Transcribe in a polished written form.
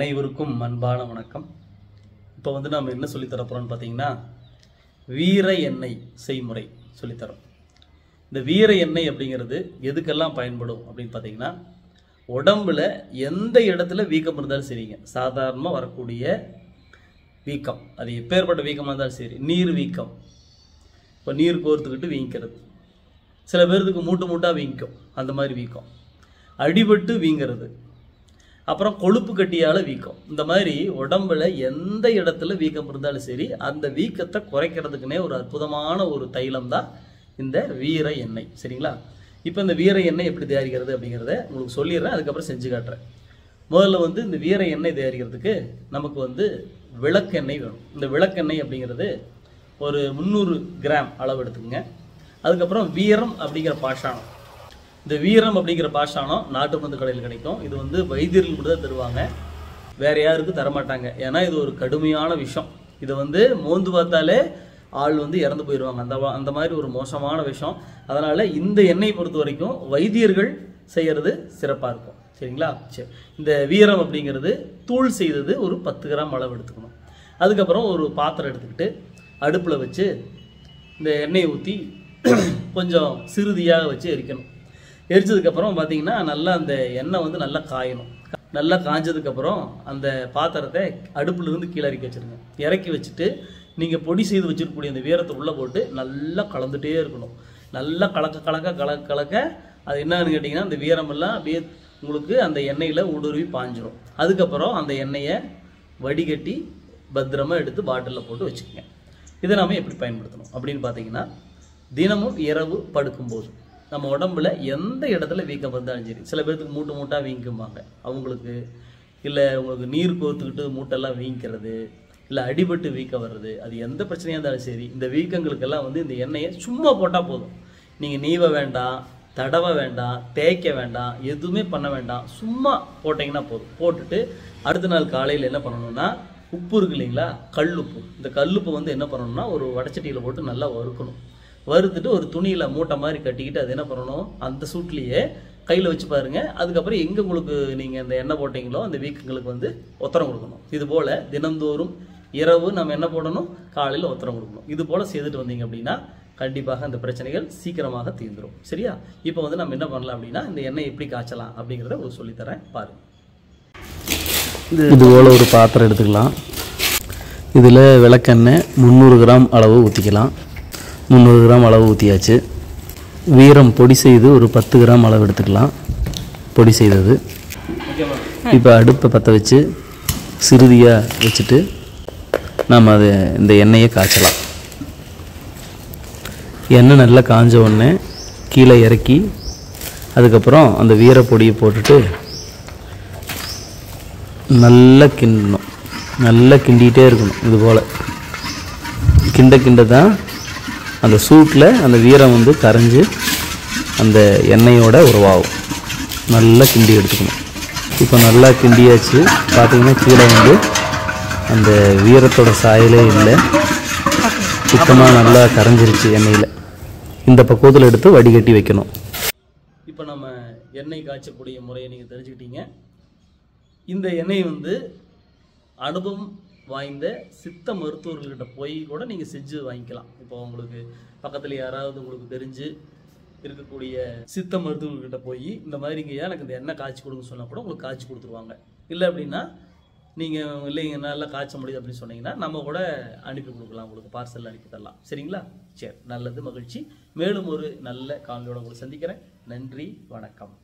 அனைவருக்கும் அன்பான வணக்கம். இப்போ வந்து நாம் என்ன சொல்லித்தரப்போறோம்னு பார்த்தீங்கன்னா, வீர எண்ணெய் செய்முறை சொல்லித்தரோம். இந்த வீர எண்ணெய் அப்படிங்கிறது எதுக்கெல்லாம் பயன்படும் அப்படின்னு பார்த்தீங்கன்னா, உடம்புல எந்த இடத்துல வீக்கம் இருந்தாலும் சரிங்க, சாதாரணமாக வரக்கூடிய வீக்கம், அது எப்பேற்பட்ட வீக்கமாக இருந்தாலும் சரி, நீர் வீக்கம், இப்போ நீர் கோர்த்துக்கிட்டு வீங்கிறது, சில பேர்த்துக்கு மூட்டு மூட்டாக வீங்கும், அந்த மாதிரி வீக்கம், அடிபட்டு வீங்கிறது, அப்புறம் கொழுப்பு கட்டியால் வீக்கம், இந்த மாதிரி உடம்புல எந்த இடத்துல வீக்கம் இருந்தாலும் சரி அந்த வீக்கத்தை குறைக்கிறதுக்குனே ஒரு அற்புதமான ஒரு தைலம் தான் இந்த வீர எண்ணெய். சரிங்களா? இப்போ இந்த வீர எண்ணெய் எப்படி தயாரிக்கிறது அப்படிங்கிறத உங்களுக்கு சொல்லிடுறேன், அதுக்கப்புறம் செஞ்சு காட்டுறேன். முதல்ல வந்து இந்த வீர எண்ணெய் தயாரிக்கிறதுக்கு நமக்கு வந்து விளக்கெண்ணெய் வேணும். இந்த விளக்கெண்ணெய் அப்படிங்கிறது ஒரு 300 கிராம் அளவு எடுத்துக்கங்க. அதுக்கப்புறம் வீரம் அப்படிங்கிற பாஷானம், இந்த வீரம் அப்படிங்கிற பாஷானம் நாட்டு மருந்து கடையில் கிடைக்கும். இது வந்து வைத்தியர்கள் கூட தான் தருவாங்க, வேற யாருக்கும் தரமாட்டாங்க. ஏன்னா இது ஒரு கடுமையான விஷம். இதை வந்து மோந்து பார்த்தாலே ஆள் வந்து இறந்து போயிடுவாங்க, அந்த மாதிரி ஒரு மோசமான விஷம். அதனால இந்த எண்ணெய் பொறுத்த வரைக்கும் வைத்தியர்கள் செய்யறது சிறப்பாக இருக்கும். சரிங்களா? சரி, இந்த வீரம் அப்படிங்கிறது தூள் செய்தது ஒரு 10 கிராம் அளவு எடுத்துக்கணும். அதுக்கப்புறம் ஒரு பாத்திரம் எடுத்துக்கிட்டு அடுப்பில் வச்சு இந்த எண்ணெயை ஊற்றி கொஞ்சம் சிறுதியாக வச்சு எரிக்கணும். எரிச்சதுக்கப்புறம் பார்த்தீங்கன்னா நல்லா அந்த எண்ணெய் வந்து நல்லா காயணும். நல்லா காஞ்சதுக்கப்புறம் அந்த பாத்திரத்தை அடுப்புலேருந்து கீழே இறக்கி வச்சுருங்க. இறக்கி வச்சுட்டு நீங்கள் பொடி செய்து வச்சுருக்கக்கூடிய அந்த வீரத்தை உள்ளே போட்டு நல்லா கலந்துகிட்டே இருக்கணும். நல்லா கலக்க அது என்னன்னு கேட்டிங்கன்னா, அந்த வீரமெல்லாம் அப்படியே உங்களுக்கு அந்த எண்ணெயில் ஊடுருவி பாஞ்சிரும். அதுக்கப்புறம் அந்த எண்ணெயை வடிகட்டி பத்திரமாக எடுத்து பாட்டிலில் போட்டு வச்சுக்கோங்க. இதை நாம் எப்படி பயன்படுத்தணும் அப்படின்னு பார்த்தீங்கன்னா, தினமும் இரவு படுக்கும்போது நம்ம உடம்புல எந்த இடத்துல வீக்கம் வந்தாலும் சரி, சில பேர்த்துக்கு மூட்டு மூட்டாக வீங்கும்பாங்க அவங்களுக்கு, இல்லை உங்களுக்கு நீர் கோர்த்துக்கிட்டு மூட்டெல்லாம் வீங்கிறது, இல்லை அடிபட்டு வீக்கம் வர்றது, அது எந்த பிரச்சனையாக இருந்தாலும் சரி, இந்த வீக்கங்களுக்கெல்லாம் வந்து இந்த எண்ணெயை சும்மா போட்டால் போதும். நீங்கள் நீவ வேண்டாம், தடவை வேண்டாம், தேய்க்க வேண்டாம், எதுவுமே பண்ண வேண்டாம், சும்மா போட்டிங்கன்னா போதும். போட்டுட்டு அடுத்த நாள் காலையில் என்ன பண்ணணும்னா, உப்பு இருக்கு இல்லைங்களா, கல்லுப்பு, இந்த கல்லுப்பு வந்து என்ன பண்ணணும்னா ஒரு வடச்சட்டியில் போட்டு நல்லா வறுக்கணும். வறுத்துட்டு ஒரு துணியில் மூட்டை மாதிரி கட்டிக்கிட்டு அது என்ன பண்ணணும், அந்த சூட்லேயே கையில் வச்சு பாருங்கள். அதுக்கப்புறம் எங்கே உங்களுக்கு நீங்கள் அந்த எண்ணெய் போட்டிங்களோ அந்த வீக்கங்களுக்கு வந்து ஒத்தரம் கொடுக்கணும். இது போல் தினந்தோறும் இரவு நம்ம என்ன போடணும், காலையில் ஒத்தரம் கொடுக்கணும். இது போல் செய்துட்டு வந்தீங்க அப்படின்னா கண்டிப்பாக அந்த பிரச்சனைகள் சீக்கிரமாக தீர்ந்துடும். சரியா? இப்போ வந்து நம்ம என்ன பண்ணலாம் அப்படின்னா, இந்த எண்ணெய் எப்படி காய்ச்சலாம் அப்படிங்கிறத ஒரு சொல்லித்தரேன் பாருங்கள். இது போல் ஒரு பாத்திரம் எடுத்துக்கலாம். இதில் விளக்கெண்ணெய் 300 கிராம் அளவு ஊற்றிக்கலாம். 300 கிராம் அளவு ஊற்றியாச்சு. வீரம் பொடி செய்து ஒரு 10 கிராம் அளவு எடுத்துக்கலாம், பொடி செய்தது. இப்போ அடுப்பை பற்ற வச்சு சிறுதியாக வச்சுட்டு நாம் அதை இந்த எண்ணெயை காய்ச்சலாம். எண்ணெய் நல்லா காஞ்ச உடனே கீழே இறக்கி அதுக்கப்புறம் அந்த வீரப்பொடியை போட்டுட்டு நல்லா கிண்டணும். நல்லா கிண்டிகிட்டே இருக்கணும். இது போல் கிண்ட தான் அந்த சூட்டில் அந்த வீரம் வந்து கரைஞ்சி அந்த எண்ணெயோட உருவாகும். நல்லா கிண்டி எடுத்துக்கணும். இப்போ நல்லா கிண்டியாச்சு. பார்த்திங்கன்னா கீழே வந்து அந்த வீரத்தோட சாயலே இல்லை, சுத்தமாக நல்லா கரைஞ்சிருச்சு எண்ணெயில். இந்த பக்குவத்தில் எடுத்து வடிகட்டி வைக்கணும். இப்போ நம்ம எண்ணெய் காய்ச்சக்கூடிய முறையை நீங்கள் தெரிஞ்சுக்கிட்டீங்க. இந்த எண்ணெய் வந்து அனுபவம் வாய்ந்த சித்த மருத்துவர்கள்கிட்ட போய் கூட நீங்கள் செஞ்சு வாங்கிக்கலாம். இப்போ உங்களுக்கு பக்கத்தில் யாராவது உங்களுக்கு தெரிஞ்சு இருக்கக்கூடிய சித்த மருத்துவர்கள்கிட்ட போய் இந்த மாதிரிங்க எனக்கு இந்த எண்ணெய் காய்ச்சி கொடுங்க சொன்னால் கூட உங்களுக்கு காய்ச்சி கொடுத்துருவாங்க. இல்லை அப்படின்னா நீங்கள் இல்லைங்க நல்லா காய்ச்ச முடியுது அப்படின்னு சொன்னீங்கன்னா நம்ம கூட அனுப்பி கொடுக்கலாம், உங்களுக்கு பார்சல் அனுப்பி தரலாம். சரிங்களா? சரி, நல்லது, மகிழ்ச்சி. மேலும் ஒரு நல்ல காணொளியோட உங்களை சந்திக்கிறேன். நன்றி, வணக்கம்.